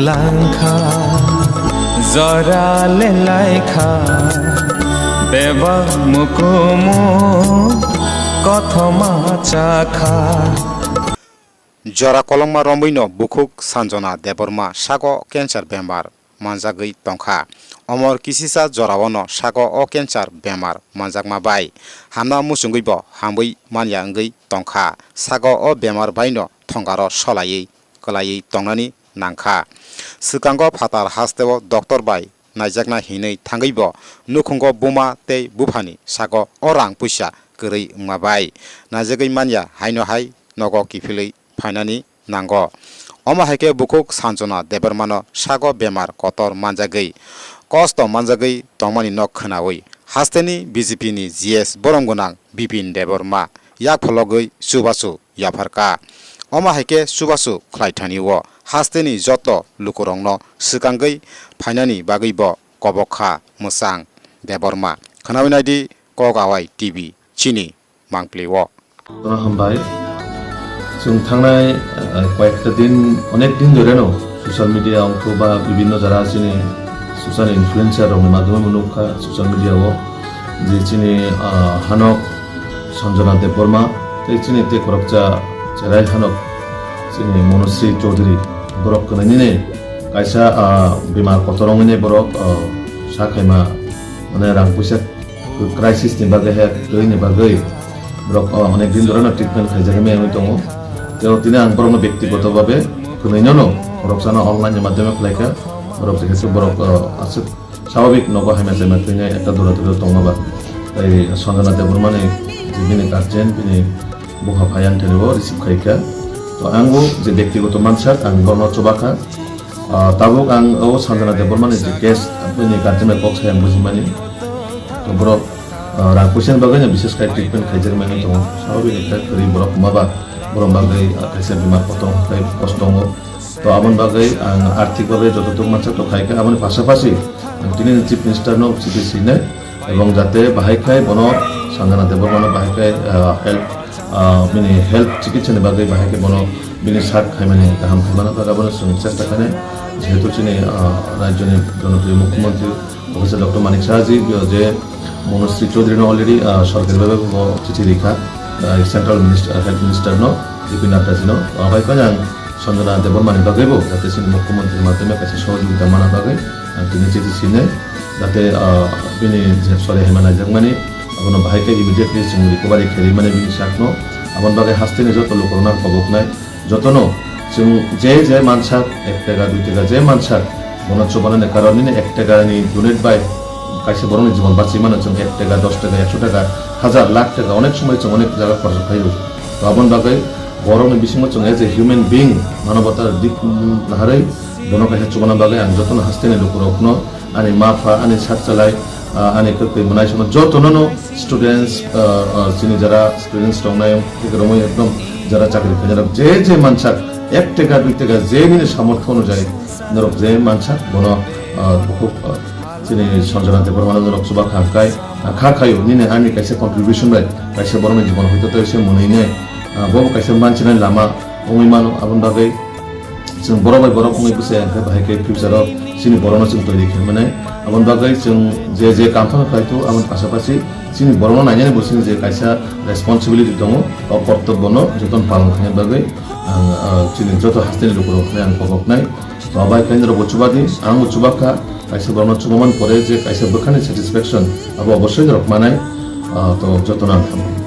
লাংখা জরালে লাইখা দেবা মুকুমু কথমা চাখা जरा कलंगमा रमैनो बुखुक सानजना Debbarma sago cancer बेमार मानजागै तंखा अमर किसिसा जरावनो सागो अ कैंसर बेमार मानजागमा बाय हामना मुसुंगैबो हामबै मानिया अंगै तंखा सागो अ बेमार बायनो थंगारो सलायै कलायै तंनानि नांखा सिकांगो फातार हास्तेव डॉक्टर बाय नायजागना हिनै थांगैबो नुखुंगो बुमा ते बुफानि सागो अ रां पुइसा गरै माबाय नायजागै मानिया हायनो हाय नगो किफिलै फाइनानि नांगो अमा हाइके बुकुक सानजना देबरमानो सागो बेमार कतर मानजागै कस्त मानजागै तंमानि न खोनावै हास्तेनि बीजेपी नि जीएस बरंगोनां बिपिन देबरमा याक फलगै सुबासु याफारका अमा हाइके सुबासु ख्लाइथानिवो हास्तेनि जत लुकुरंनो सिकांगै फाइनानि बागैबो कबखा मोसां देबरमा खोनावैनायदि कगावाय टीवी चिनी मांप्लेवो हामबाय जों थांनाय कয়েকটা दिन अनेक दिन ধরেনো সোশ্যাল মিডিয়া অংশ বা বিভিন্ন যারা চিনি সোশ্যাল ইনফ্লুয়েন্সার রঙের মাধ্যমে মনুখা সোশ্যাল মিডিয়াও যে চিনি হানক সঞ্জনা দেববর্মা এই চিনি তে করকচা চেরাই হানক চিনি মনশ্রী চৌধুরী বরক কনাইনে কাইসা বিমার কতরঙনে বরক সাখাইমা মানে রাং পয়সা ক্রাইসিস नि बागै हे गैनि बागै বরক অনেক দিন ধরে ট্রিটমেন্ট খাইজাগে আমি দङ তো তিনি আং বরং ব্যক্তিগতভাবে কোনইনো বরকসানা অনলাইনের মাধ্যমে প্লাইকা বরক যেছে বরক আছে স্বাভাবিক নগো হাইমাসে মাত্রিনে একটা দৌড়াদৌড়ি দङবা এই সঞ্জনা দেববর্মানি যিনি গার্জেন তিনি বহা ভায়ান ঠেলেবো রিসিভ খাইকা তো আংবো যে ব্যক্তিগত মানসার আং বর্ণ চবাখা তাবো আং ও সঞ্জনা দেববর্মানি যে কেস আপনি গার্জেন বক্স আং বুঝিমানি তো বরক রাং পয়সান বাগैनो বিশেষ করে ট্রিটমেন্ট খাইজাগে মানে দङ স্বাভাবিক একটা করি বরক মাবা বরং বাগै কাইসা বিমার কতং খাই কষ্ট দङ তো আমন বাগै আং আর্থিকভাবে যতটুকু মানসা তো খাইকা আমন পাশাপাশি তিনি চিফ মিনিস্টার নো সিপিসি নে এবং যাতে বাহাইখাই বন সঞ্জনা দেববর্মা বাহাইখাই হেলথ চিকিৎসানি বাগै বাহাইখাই বন বিনি সাক খাইমানি গাহাম খাইমানা বাগাবनो जों চেষ্টা খানে যেহেতু চিনি রাজ্যনি জনপ্রিয় মুখ্যমন্ত্রী প্রফেসর ডক্টর মানিক সাহাজি যে মনশ্রী চৌধুরী অলরেডি সরকারিভাবে চিঠি লেখা সেন্ট্রাল মিনিস্টার হেলথ মিনিস্টার নো বিপিন আত্মাজিনো হয়তো আং সঞ্জনা দেববর্মানি বাগैबो যাতে চিনি মুখ্যমন্ত্রীর মাধ্যমে কাছে সহযোগিতা মানা বাগै তিনি চিঠি চিনে যাতে বিনি সরে হেমানা জাংমানি আবনো বাহাইকে ইমিডিয়েটলি जों রিকভারি খেলি মানে বিনি সাকনো আবন বাগै হাস্তেনি যত লোকরনা খবকনাই যতনো जों যে মানসাক 1 টাকা 2 টাকা যে মানসাক বনচ্চ বানানোর কারণে 1 টাকা নি ডোনেট বাই কাইসে বরং জীবন বাঁচি মানে जों 1 টাকা 10 টাকা 100 টাকা হাজার লাখ টাকা অনেক সময় जों অনেক জায়গা খরচ খাইও তো আবন বাগै বরং বিসিমো जों এজ এ হিউম্যান বিং মানবতার দিক নাহারে বনকাই চবনা বাগै আং যতন হাস্তেনি লোকরকনো আনি মাফা আনি সাতচালাই আনি কই মনাই সম যতনো স্টুডেন্টস চিনি যারা স্টুডেন্টস দংনাय রকমই একদম যারা চাকরি খাইজারা যে মানসাক 1 টাকা 2 টাকা যে মিনি সামর্থ্য অনুযায়ী নরক যে মানসাক বন খুব চিনি সঞ্জনা দেববর্মানো নরক সুবা খাকাই খাখায়ো নিনে আনি কাইসে কন্ট্রিবিউশন বাই কাইসে বরং জীবন হইতো তো এসে মনেইনে বব কাইসে মানচিনা লামা অমিমানো আবন বাগै जों बरबाय बरब उंगै बुसे आंखै बाहायके फिउचाराव सिनि बरनो जों तैरि खालामनाय आबन बागै जों जे कामथां खायतो आबन पासापासि सिनि बरनो नायनानै बुसिन जे कायसा रेसपन्सिबिलिटि दङ अ कर्तव्यनो जतन पालन खालामनाय बागै आं सिनि जत हास्तेनि लोकरो आं पगकनाय बाबाय केन्द्र बचुबादि आं बचुबाखा कायसा बरनो चुबमान परे जे कायसा बखानि सेटिसफेक्शन आबो अबশ্যই रखमानाय तो जतन खालामनाय